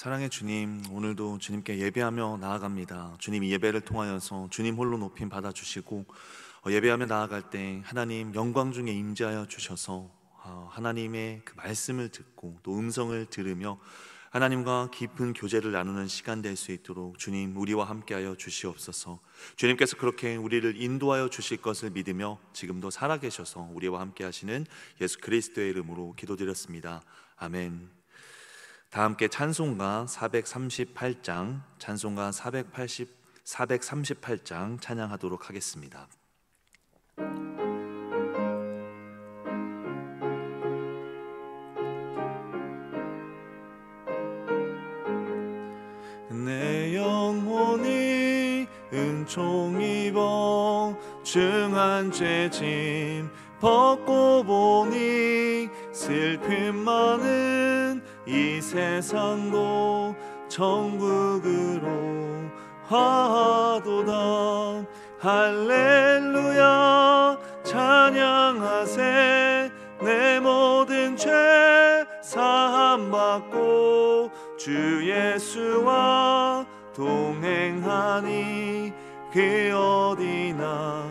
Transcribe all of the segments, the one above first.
사랑의 주님, 오늘도 주님께 예배하며 나아갑니다. 주님, 이 예배를 통하여서 주님 홀로 높임 받아주시고 예배하며 나아갈 때 하나님 영광 중에 임재하여 주셔서 하나님의 그 말씀을 듣고 또 음성을 들으며 하나님과 깊은 교제를 나누는 시간 될 수 있도록 주님 우리와 함께하여 주시옵소서. 주님께서 그렇게 우리를 인도하여 주실 것을 믿으며 지금도 살아계셔서 우리와 함께하시는 예수 그리스도의 이름으로 기도드렸습니다. 아멘. 다 함께 찬송가 438장, 찬송가 438장 찬양하도록 하겠습니다. 내 영혼이 은총 입어 중한 죄짐 벗고 보니 슬픔 많은 이 세상도 천국으로 화도다. 할렐루야 찬양하세. 내 모든 죄 사함받고 주 예수와 동행하니 그 어디나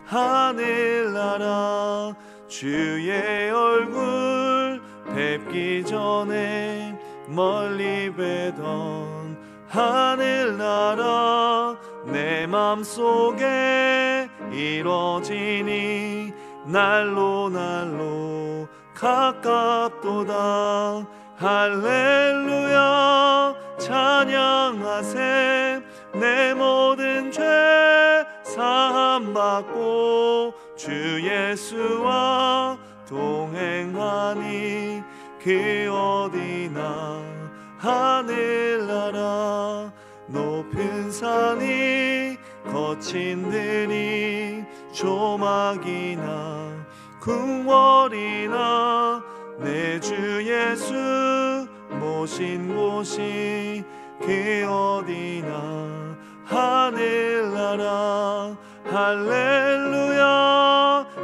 하늘나라 주의 얼굴 뵙기 전에 멀리 뵈던 하늘나라 내 맘속에 이뤄지니 날로 날로 가깝도다. 할렐루야 찬양하세. 내 모든 죄 사함받고 주 예수와 동행하니 그 어디나 하늘나라 높은 산이 거친 들이 조막이나 궁궐이나 내 주 예수 모신 곳이 그 어디나 하늘나라. 할렐루야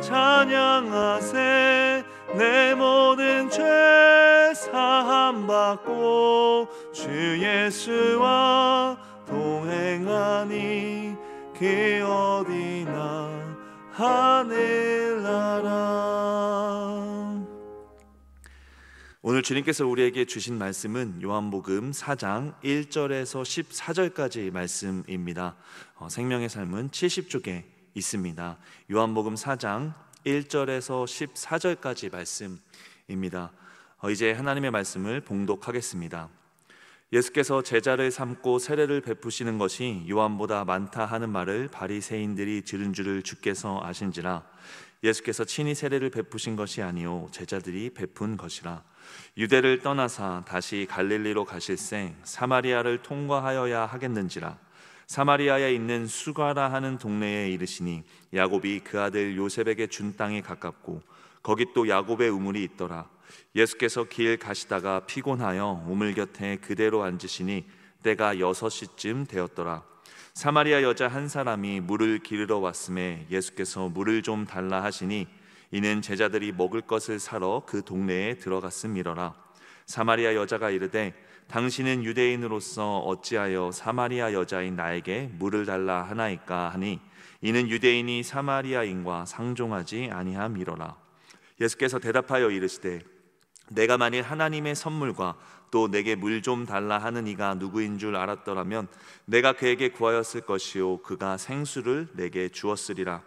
찬양하세. 내 모든 죄 사함받고 주 예수와 동행하니 그 어디나 하늘나라. 오늘 주님께서 우리에게 주신 말씀은 요한복음 4장 1절에서 14절까지 말씀입니다. 생명의 삶은 70쪽에 있습니다. 요한복음 4장 1절에서 14절까지 말씀입니다. 이제 하나님의 말씀을 봉독하겠습니다. 예수께서 제자를 삼고 세례를 베푸시는 것이 요한보다 많다 하는 말을 바리새인들이 들은 줄을 주께서 아신지라. 예수께서 친히 세례를 베푸신 것이 아니요 제자들이 베푼 것이라. 유대를 떠나사 다시 갈릴리로 가실새 사마리아를 통과하여야 하겠는지라. 사마리아에 있는 수가라 하는 동네에 이르시니 야곱이 그 아들 요셉에게 준 땅이 가깝고 거기 또 야곱의 우물이 있더라. 예수께서 길 가시다가 피곤하여 우물 곁에 그대로 앉으시니 때가 6시쯤 되었더라. 사마리아 여자 한 사람이 물을 기르러 왔음에 예수께서 물을 좀 달라 하시니 이는 제자들이 먹을 것을 사러 그 동네에 들어갔음이러라. 사마리아 여자가 이르되 당신은 유대인으로서 어찌하여 사마리아 여자인 나에게 물을 달라 하나이까 하니 이는 유대인이 사마리아인과 상종하지 아니함이러라. 예수께서 대답하여 이르시되 내가 만일 하나님의 선물과 또 내게 물 좀 달라 하는 이가 누구인 줄 알았더라면 내가 그에게 구하였을 것이요 그가 생수를 내게 주었으리라.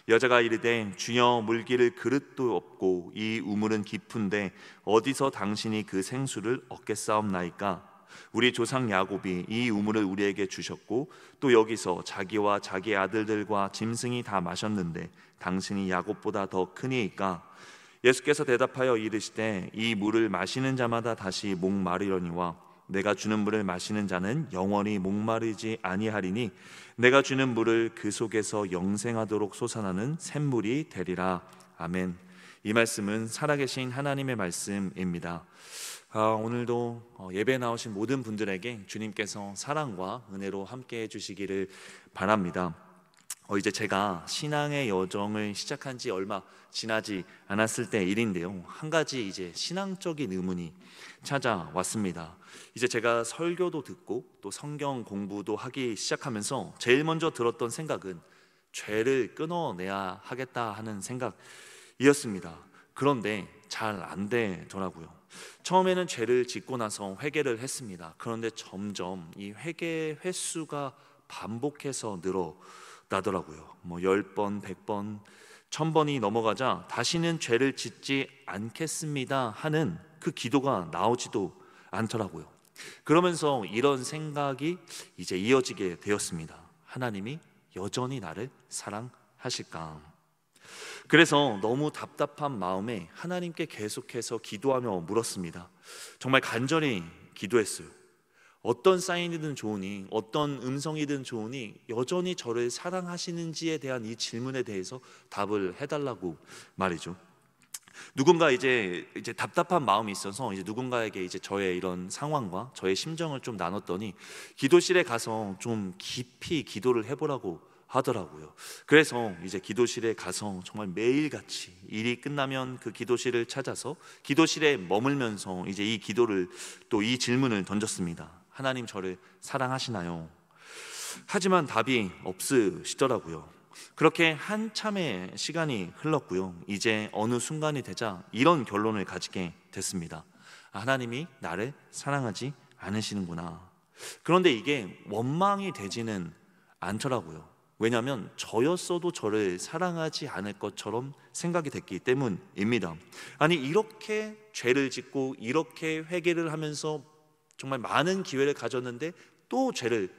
여자가 이르되 주여 물기를 그릇도 없고 이 우물은 깊은데 어디서 당신이 그 생수를 얻겠사옵나이까. 우리 조상 야곱이 이 우물을 우리에게 주셨고 또 여기서 자기와 자기 아들들과 짐승이 다 마셨는데 당신이 야곱보다 더 크니이까. 예수께서 대답하여 이르시되 이 물을 마시는 자마다 다시 목마르려니와 내가 주는 물을 마시는 자는 영원히 목마르지 아니하리니 내가 주는 물을 그 속에서 영생하도록 솟아나는 샘물이 되리라. 아멘. 이 말씀은 살아계신 하나님의 말씀입니다. 오늘도 예배에 나오신 모든 분들에게 주님께서 사랑과 은혜로 함께해 주시기를 바랍니다. 이제 제가 신앙의 여정을 시작한 지 얼마 지나지 않았을 때 일인데요. 한 가지 이제 신앙적인 의문이 찾아왔습니다. 이제 제가 설교도 듣고 또 성경 공부도 하기 시작하면서 제일 먼저 들었던 생각은 죄를 끊어내야 하겠다 하는 생각이었습니다. 그런데 잘 안 되더라고요. 처음에는 죄를 짓고 나서 회개를 했습니다. 그런데 점점 이 회개 횟수가 반복해서 늘어나더라고요. 10번, 100번, 1000번이 넘어가자 다시는 죄를 짓지 않겠습니다 하는 그 기도가 나오지도 않더라고요. 그러면서 이런 생각이 이제 이어지게 되었습니다. 하나님이 여전히 나를 사랑하실까? 그래서 너무 답답한 마음에 하나님께 계속해서 기도하며 물었습니다. 정말 간절히 기도했어요. 어떤 사인이든 좋으니, 어떤 음성이든 좋으니 여전히 저를 사랑하시는지에 대한 이 질문에 대해서 답을 해달라고 말이죠. 누군가 이제 답답한 마음이 있어서 이제 누군가에게 이제 저의 이런 상황과 저의 심정을 좀 나눴더니 기도실에 가서 좀 깊이 기도를 해보라고 하더라고요. 그래서 이제 기도실에 가서 정말 매일같이 일이 끝나면 그 기도실을 찾아서 기도실에 머물면서 이제 이 기도를 또 이 질문을 던졌습니다. 하나님 저를 사랑하시나요? 하지만 답이 없으시더라고요. 그렇게 한참의 시간이 흘렀고요. 이제 어느 순간이 되자 이런 결론을 가지게 됐습니다. 하나님이 나를 사랑하지 않으시는구나. 그런데 이게 원망이 되지는 않더라고요. 왜냐하면 저였어도 저를 사랑하지 않을 것처럼 생각이 됐기 때문입니다. 아니 이렇게 죄를 짓고 이렇게 회개를 하면서 정말 많은 기회를 가졌는데 또 죄를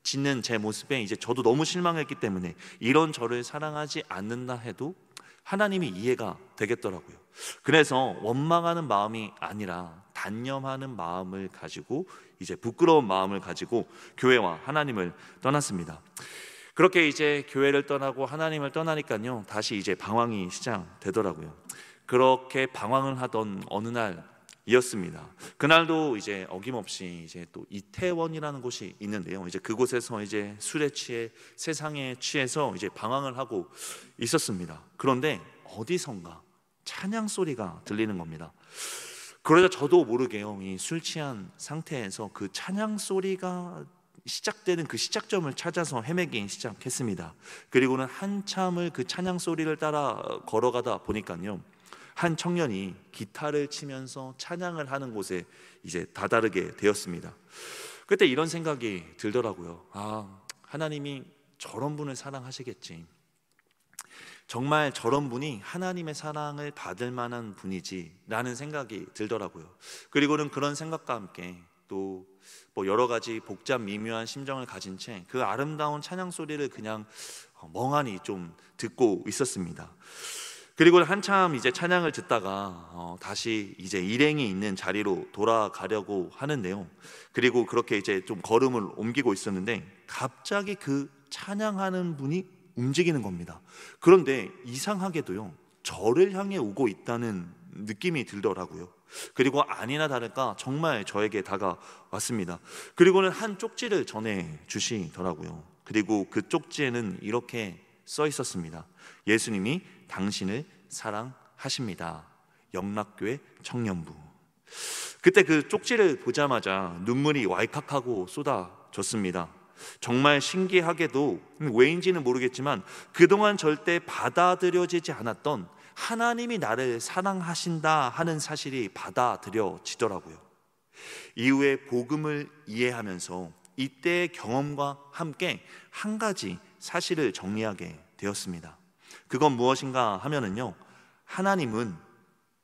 짓는 제 모습에 이제 저도 너무 실망했기 때문에 이런 저를 사랑하지 않는다 해도 하나님이 이해가 되겠더라고요. 그래서 원망하는 마음이 아니라 단념하는 마음을 가지고 이제 부끄러운 마음을 가지고 교회와 하나님을 떠났습니다. 그렇게 이제 교회를 떠나고 하나님을 떠나니까요, 다시 이제 방황이 시작되더라고요. 그렇게 방황을 하던 어느 날이었습니다. 그날도 이제 어김없이 이제 또 이태원이라는 곳이 있는데요. 이제 그곳에서 이제 술에 취해 세상에 취해서 이제 방황을 하고 있었습니다. 그런데 어디선가 찬양 소리가 들리는 겁니다. 그러자 저도 모르게요, 이 술 취한 상태에서 그 찬양 소리가 시작되는 그 시작점을 찾아서 헤매기 시작했습니다. 그리고는 한참을 그 찬양 소리를 따라 걸어가다 보니까요, 한 청년이 기타를 치면서 찬양을 하는 곳에 이제 다다르게 되었습니다. 그때 이런 생각이 들더라고요. 하나님이 저런 분을 사랑하시겠지. 정말 저런 분이 하나님의 사랑을 받을 만한 분이지 라는 생각이 들더라고요. 그리고는 그런 생각과 함께 또 여러 가지 복잡 미묘한 심정을 가진 채 그 아름다운 찬양 소리를 그냥 멍하니 좀 듣고 있었습니다. 그리고 한참 이제 찬양을 듣다가 다시 이제 일행이 있는 자리로 돌아가려고 하는데요. 그리고 그렇게 이제 좀 걸음을 옮기고 있었는데 갑자기 그 찬양하는 분이 움직이는 겁니다. 그런데 이상하게도요, 저를 향해 오고 있다는 느낌이 들더라고요. 그리고 아니나 다를까 정말 저에게 다가왔습니다. 그리고는 한 쪽지를 전해 주시더라고요. 그리고 그 쪽지에는 이렇게 써 있었습니다. 예수님이 당신을 사랑하십니다. 영락교회 청년부. 그때 그 쪽지를 보자마자 눈물이 왈칵하고 쏟아졌습니다. 정말 신기하게도 왜인지는 모르겠지만 그동안 절대 받아들여지지 않았던 하나님이 나를 사랑하신다 하는 사실이 받아들여지더라고요. 이후에 복음을 이해하면서 이때의 경험과 함께 한 가지 사실을 정리하게 되었습니다. 그건 무엇인가 하면은요, 하나님은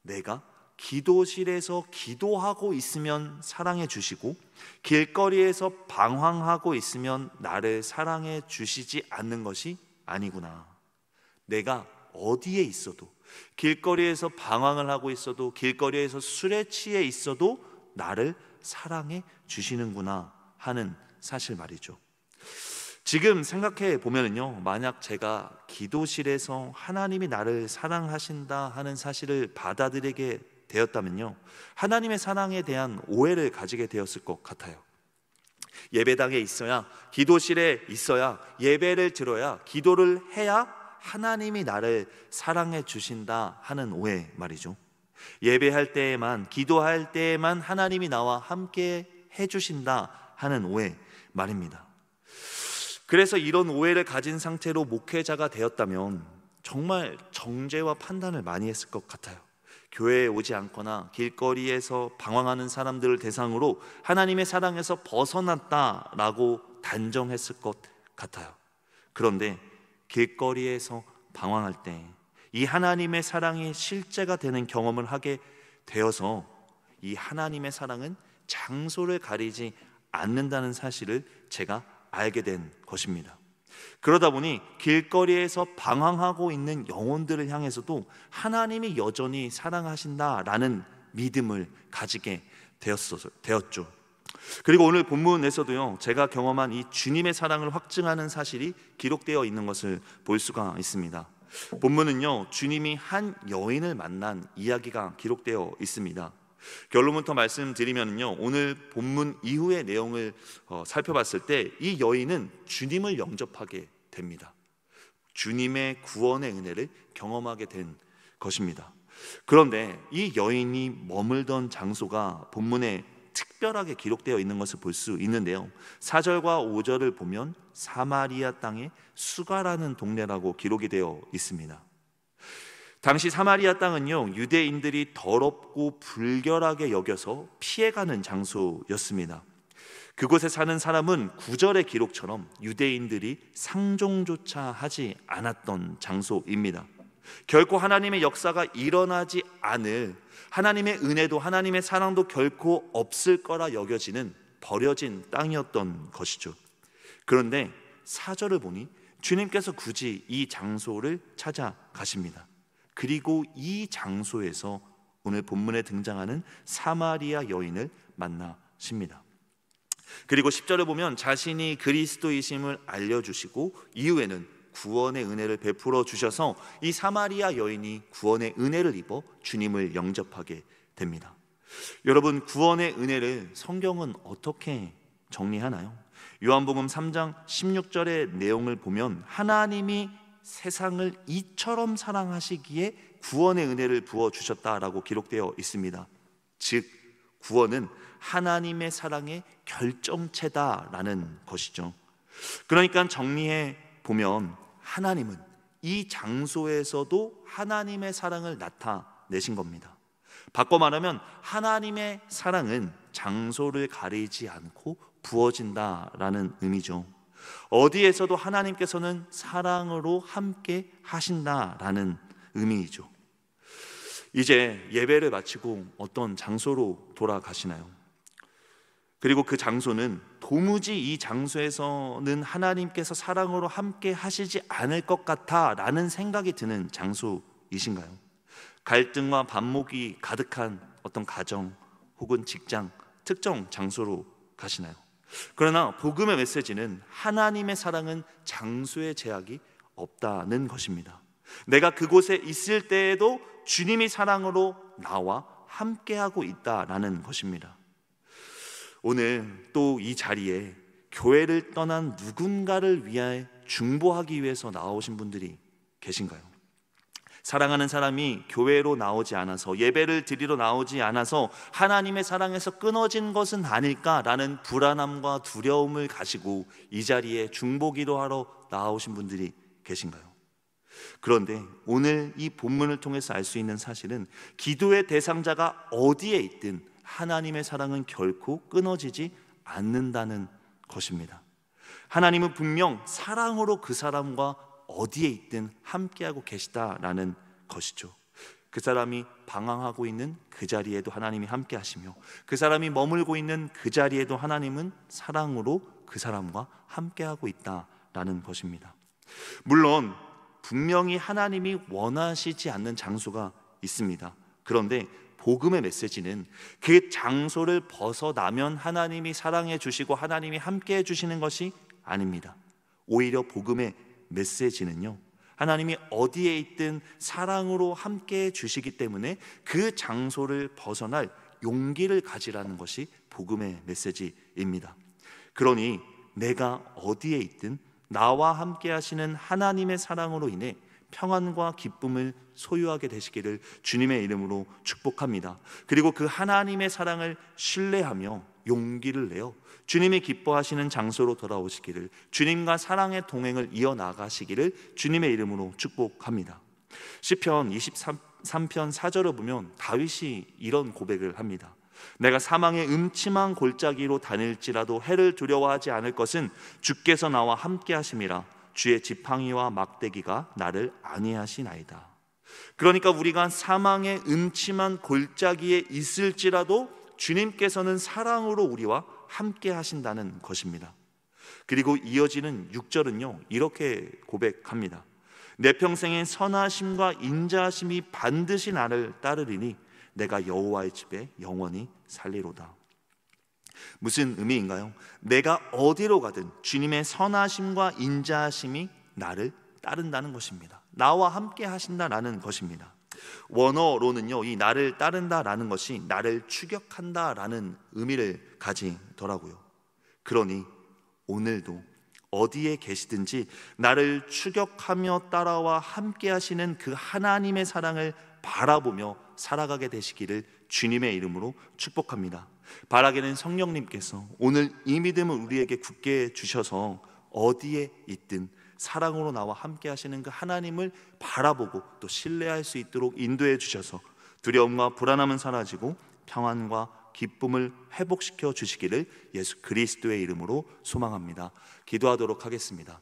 내가 기도실에서 기도하고 있으면 사랑해 주시고 길거리에서 방황하고 있으면 나를 사랑해 주시지 않는 것이 아니구나. 내가 어디에 있어도, 길거리에서 방황을 하고 있어도, 길거리에서 술에 취해 있어도 나를 사랑해 주시는구나 하는 사실 말이죠. 지금 생각해 보면은요, 만약 제가 기도실에서 하나님이 나를 사랑하신다 하는 사실을 받아들이게 되었다면요, 하나님의 사랑에 대한 오해를 가지게 되었을 것 같아요. 예배당에 있어야, 기도실에 있어야, 예배를 들어야, 기도를 해야 하나님이 나를 사랑해 주신다 하는 오해 말이죠. 예배할 때에만, 기도할 때에만 하나님이 나와 함께 해 주신다 하는 오해 말입니다. 그래서 이런 오해를 가진 상태로 목회자가 되었다면 정말 정죄와 판단을 많이 했을 것 같아요. 교회에 오지 않거나 길거리에서 방황하는 사람들을 대상으로 하나님의 사랑에서 벗어났다라고 단정했을 것 같아요. 그런데 길거리에서 방황할 때 이 하나님의 사랑이 실제가 되는 경험을 하게 되어서 이 하나님의 사랑은 장소를 가리지 않는다는 사실을 제가 알게 된 것입니다. 그러다 보니 길거리에서 방황하고 있는 영혼들을 향해서도 하나님이 여전히 사랑하신다라는 믿음을 가지게 되었죠. 그리고 오늘 본문에서도요, 제가 경험한 이 주님의 사랑을 확증하는 사실이 기록되어 있는 것을 볼 수가 있습니다. 본문은요, 주님이 한 여인을 만난 이야기가 기록되어 있습니다. 결론부터 말씀드리면요, 오늘 본문 이후의 내용을 살펴봤을 때 이 여인은 주님을 영접하게 됩니다. 주님의 구원의 은혜를 경험하게 된 것입니다. 그런데 이 여인이 머물던 장소가 본문에 특별하게 기록되어 있는 것을 볼 수 있는데요, 4절과 5절을 보면 사마리아 땅의 수가라는 동네라고 기록이 되어 있습니다. 당시 사마리아 땅은요, 유대인들이 더럽고 불결하게 여겨서 피해가는 장소였습니다. 그곳에 사는 사람은 9절의 기록처럼 유대인들이 상종조차 하지 않았던 장소입니다. 결코 하나님의 역사가 일어나지 않을, 하나님의 은혜도 하나님의 사랑도 결코 없을 거라 여겨지는 버려진 땅이었던 것이죠. 그런데 4절을 보니 주님께서 굳이 이 장소를 찾아가십니다. 그리고 이 장소에서 오늘 본문에 등장하는 사마리아 여인을 만나십니다. 그리고 10절을 보면 자신이 그리스도이심을 알려주시고 이후에는 구원의 은혜를 베풀어 주셔서 이 사마리아 여인이 구원의 은혜를 입어 주님을 영접하게 됩니다. 여러분, 구원의 은혜를 성경은 어떻게 정리하나요? 요한복음 3장 16절의 내용을 보면 하나님이 세상을 이처럼 사랑하시기에 구원의 은혜를 부어주셨다라고 기록되어 있습니다. 즉, 구원은 하나님의 사랑의 결정체다라는 것이죠. 그러니까 정리해 보면 하나님은 이 장소에서도 하나님의 사랑을 나타내신 겁니다. 바꿔 말하면 하나님의 사랑은 장소를 가리지 않고 부어진다라는 의미죠. 어디에서도 하나님께서는 사랑으로 함께 하신다라는 의미이죠. 이제 예배를 마치고 어떤 장소로 돌아가시나요? 그리고 그 장소는 도무지 이 장소에서는 하나님께서 사랑으로 함께 하시지 않을 것 같아 라는 생각이 드는 장소이신가요? 갈등과 반목이 가득한 어떤 가정 혹은 직장, 특정 장소로 가시나요? 그러나 복음의 메시지는 하나님의 사랑은 장소의 제약이 없다는 것입니다. 내가 그곳에 있을 때에도 주님이 사랑으로 나와 함께하고 있다라는 것입니다. 오늘 또 이 자리에 교회를 떠난 누군가를 위해 중보하기 위해서 나오신 분들이 계신가요? 사랑하는 사람이 교회로 나오지 않아서, 예배를 드리러 나오지 않아서 하나님의 사랑에서 끊어진 것은 아닐까라는 불안함과 두려움을 가지고 이 자리에 중보기도 하러 나오신 분들이 계신가요? 그런데 오늘 이 본문을 통해서 알 수 있는 사실은 기도의 대상자가 어디에 있든 하나님의 사랑은 결코 끊어지지 않는다는 것입니다. 하나님은 분명 사랑으로 그 사람과 어디에 있든 함께하고 계시다라는 것이죠. 그 사람이 방황하고 있는 그 자리에도 하나님이 함께 하시며, 그 사람이 머물고 있는 그 자리에도 하나님은 사랑으로 그 사람과 함께하고 있다라는 것입니다. 물론 분명히 하나님이 원하시지 않는 장소가 있습니다. 그런데 복음의 메시지는 그 장소를 벗어나면 하나님이 사랑해 주시고 하나님이 함께해 주시는 것이 아닙니다. 오히려 복음의 메시지는요, 하나님이 어디에 있든 사랑으로 함께해 주시기 때문에 그 장소를 벗어날 용기를 가지라는 것이 복음의 메시지입니다. 그러니 내가 어디에 있든 나와 함께 하시는 하나님의 사랑으로 인해 평안과 기쁨을 소유하게 되시기를 주님의 이름으로 축복합니다. 그리고 그 하나님의 사랑을 신뢰하며 용기를 내어 주님이 기뻐하시는 장소로 돌아오시기를, 주님과 사랑의 동행을 이어나가시기를 주님의 이름으로 축복합니다. 시편 23편 4절을 보면 다윗이 이런 고백을 합니다. 내가 사망의 음침한 골짜기로 다닐지라도 해를 두려워하지 않을 것은 주께서 나와 함께 하심이라. 주의 지팡이와 막대기가 나를 안위하시나이다. 그러니까 우리가 사망의 음침한 골짜기에 있을지라도 주님께서는 사랑으로 우리와 함께 하신다는 것입니다. 그리고 이어지는 6절은요, 이렇게 고백합니다. 내 평생의 선하심과 인자하심이 반드시 나를 따르리니 내가 여호와의 집에 영원히 살리로다. 무슨 의미인가요? 내가 어디로 가든 주님의 선하심과 인자하심이 나를 따른다는 것입니다. 나와 함께 하신다라는 것입니다. 원어로는요, 이 나를 따른다라는 것이 나를 추격한다라는 의미를 가지더라고요. 그러니 오늘도 어디에 계시든지 나를 추격하며 따라와 함께 하시는 그 하나님의 사랑을 바라보며 살아가게 되시기를 주님의 이름으로 축복합니다. 바라기는 성령님께서 오늘 이 믿음을 우리에게 굳게 주셔서 어디에 있든 사랑으로 나와 함께 하시는 그 하나님을 바라보고 또 신뢰할 수 있도록 인도해 주셔서 두려움과 불안함은 사라지고 평안과 기쁨을 회복시켜 주시기를 예수 그리스도의 이름으로 소망합니다. 기도하도록 하겠습니다.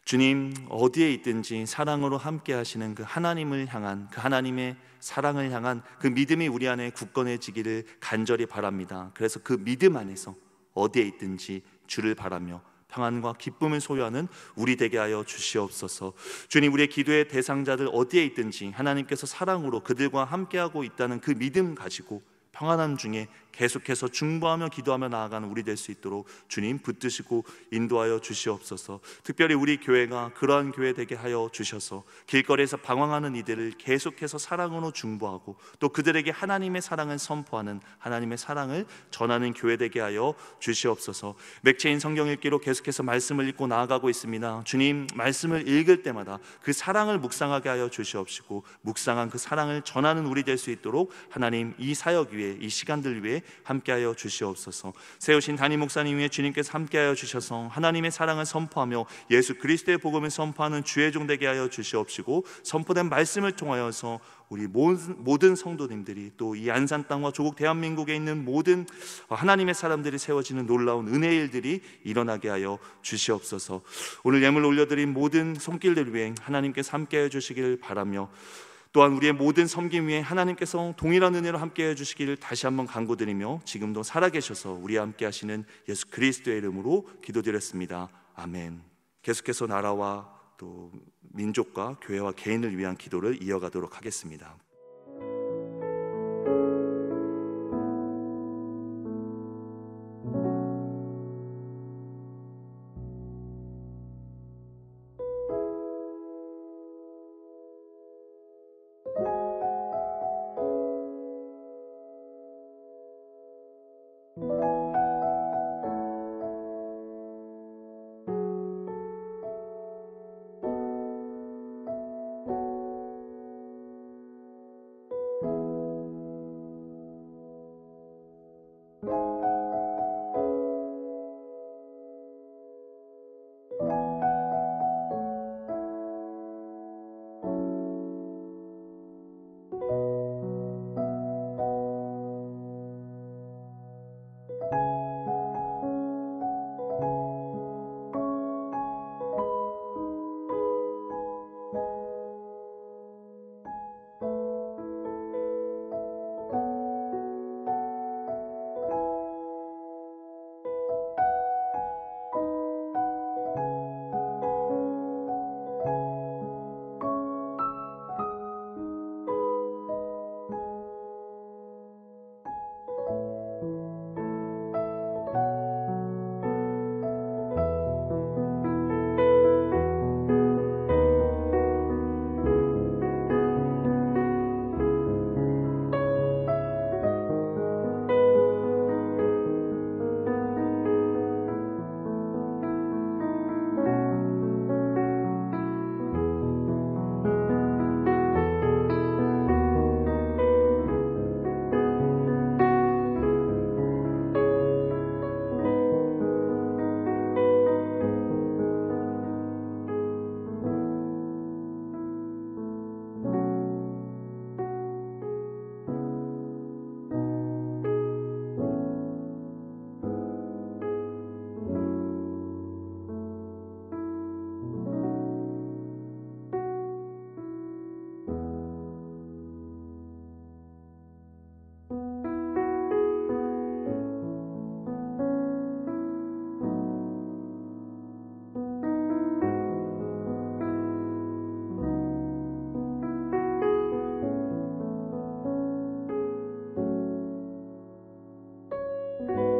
주님, 어디에 있든지 사랑으로 함께 하시는 그 하나님을 향한, 그 하나님의 사랑을 향한 그 믿음이 우리 안에 굳건해지기를 간절히 바랍니다. 그래서 그 믿음 안에서 어디에 있든지 주를 바라며 평안과 기쁨을 소유하는 우리 되게 하여 주시옵소서. 주님, 우리의 기도의 대상자들 어디에 있든지 하나님께서 사랑으로 그들과 함께하고 있다는 그 믿음 가지고 평안함 중에 계속해서 중보하며 기도하며 나아가는 우리 될 수 있도록 주님 붙드시고 인도하여 주시옵소서. 특별히 우리 교회가 그러한 교회 되게 하여 주셔서 길거리에서 방황하는 이들을 계속해서 사랑으로 중보하고 또 그들에게 하나님의 사랑을 선포하는, 하나님의 사랑을 전하는 교회 되게 하여 주시옵소서. 맥체인 성경 읽기로 계속해서 말씀을 읽고 나아가고 있습니다. 주님, 말씀을 읽을 때마다 그 사랑을 묵상하게 하여 주시옵시고 묵상한 그 사랑을 전하는 우리 될 수 있도록 하나님, 이 사역 위에, 이 시간들 위에 함께하여 주시옵소서. 세우신 담임 목사님 위에 주님께서 함께하여 주셔서 하나님의 사랑을 선포하며 예수 그리스도의 복음을 선포하는 주의 종 되게 하여 주시옵시고 선포된 말씀을 통하여서 우리 모든 성도님들이 또 이 안산 땅과 조국 대한민국에 있는 모든 하나님의 사람들이 세워지는 놀라운 은혜의 일들이 일어나게 하여 주시옵소서. 오늘 예물 올려드린 모든 손길들 위해 하나님께서 함께하여 주시기를 바라며 또한 우리의 모든 섬김 위에 하나님께서 동일한 은혜로 함께해 주시기를 다시 한번 간구드리며 지금도 살아계셔서 우리와 함께 하시는 예수 그리스도의 이름으로 기도드렸습니다. 아멘. 계속해서 나라와 또 민족과 교회와 개인을 위한 기도를 이어가도록 하겠습니다. 주옵소서.